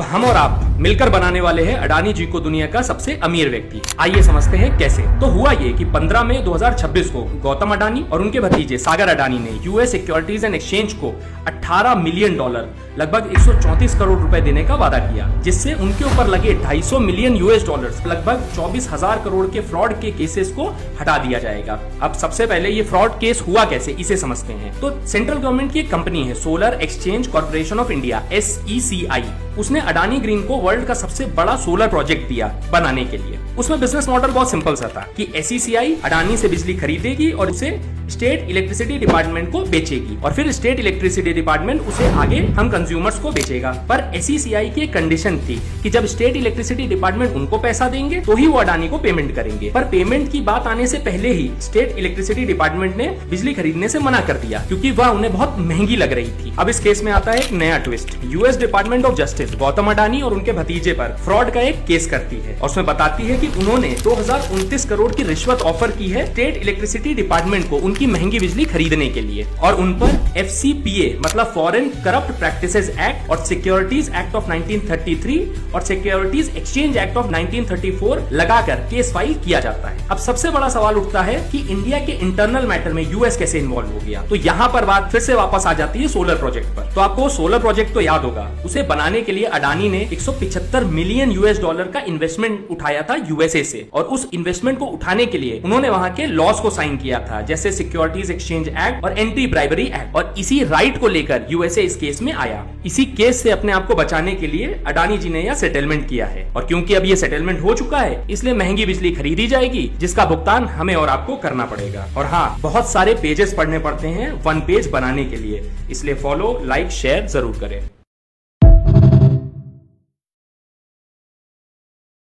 हम और आप मिलकर बनाने वाले हैं अडानी जी को दुनिया का सबसे अमीर व्यक्ति। आइए समझते हैं कैसे। तो हुआ ये कि 15 मई 2026 को गौतम अडानी और उनके भतीजे सागर अडानी ने यूएस सिक्योरिटीज एंड एक्सचेंज को $18 मिलियन लगभग 134 करोड़ रुपए देने का वादा किया, जिससे उनके ऊपर लगे $250 मिलियन लगभग 24,000 करोड़ के फ्रॉड के केसेस को हटा दिया जाएगा। अब सबसे पहले ये फ्रॉड केस हुआ कैसे, इसे समझते हैं। तो सेंट्रल गवर्नमेंट की एक कंपनी है solar exchange corporation of India SECI, उसने अडानी ग्रीन को वर्ल्ड का सबसे बड़ा सोलर प्रोजेक्ट दिया बनाने के लिए। उसमें बिजनेस मॉडल बहुत सिंपल सा था कि SECI अडानी से बिजली खरीदेगी और उसे स्टेट इलेक्ट्रिसिटी डिपार्टमेंट को बेचेगी और फिर स्टेट इलेक्ट्रिसिटी डिपार्टमेंट उसे आगे हम कंज्यूमर्स को बेचेगा। पर SECI की एक कंडीशन थी कि जब स्टेट इलेक्ट्रिसिटी डिपार्टमेंट उनको पैसा देंगे तो ही वो अडानी को पेमेंट करेंगे। पर पेमेंट की बात आने से पहले ही स्टेट इलेक्ट्रिसिटी डिपार्टमेंट ने बिजली खरीदने से मना कर दिया, क्योंकि वह उन्हें बहुत महंगी लग रही थी। अब इस केस में आता है एक नया twist. US department of justice Gautam Adani और उनके भतीजे पर फ्रॉड का एक केस करती है और उसमें बताती है कि उन्होंने 2029 करोड़ की रिश्वत ऑफर की है स्टेट इलेक्ट्रिसिटी डिपार्टमेंट को उनकी महंगी बिजली खरीदने के लिए, और उन पर FCPA मतलब फॉरेन करप्ट प्रैक्टिसेस एक्ट और सिक्योरिटीज एक्ट ऑफ 1933 और सिक्योरिटीज एक्सचेंज एक्ट ऑफ 1934 लगाकर केस फाइल किया जाता है। अब सबसे बड़ा सवाल उठता है कि इंडिया के इंटरनल मैटर में यूएस कैसे इन्वॉल्व हो गया। तो यहाँ पर बात फिर से वापस आ जाती है सोलर प्रोजेक्ट पर। तो आपको सोलर प्रोजेक्ट तो याद होगा, उसे बनाने के लिए अडानी ने $175 मिलियन का इन्वेस्टमेंट उठाया था यूएसए से, और उस इन्वेस्टमेंट को उठाने के लिए उन्होंने वहां के लॉज को साइन किया था, जैसे सिक्योरिटीज एक्सचेंज एक्ट और एंटी ब्राइबरी एक्ट, और इसी राइट को लेकर यूएसए इस केस में आया। इसी केस से अपने आप को बचाने के लिए अडानी जी ने यह सेटलमेंट किया है, और क्योंकि अब यह सेटलमेंट हो चुका है इसलिए महंगी बिजली खरीदी जाएगी, जिसका भुगतान हमें और आपको करना पड़ेगा। और हाँ, बहुत सारे पेजेस पढ़ने पड़ते हैं वन पेज बनाने के लिए, इसलिए फॉलो, लाइक, शेयर जरूर करें।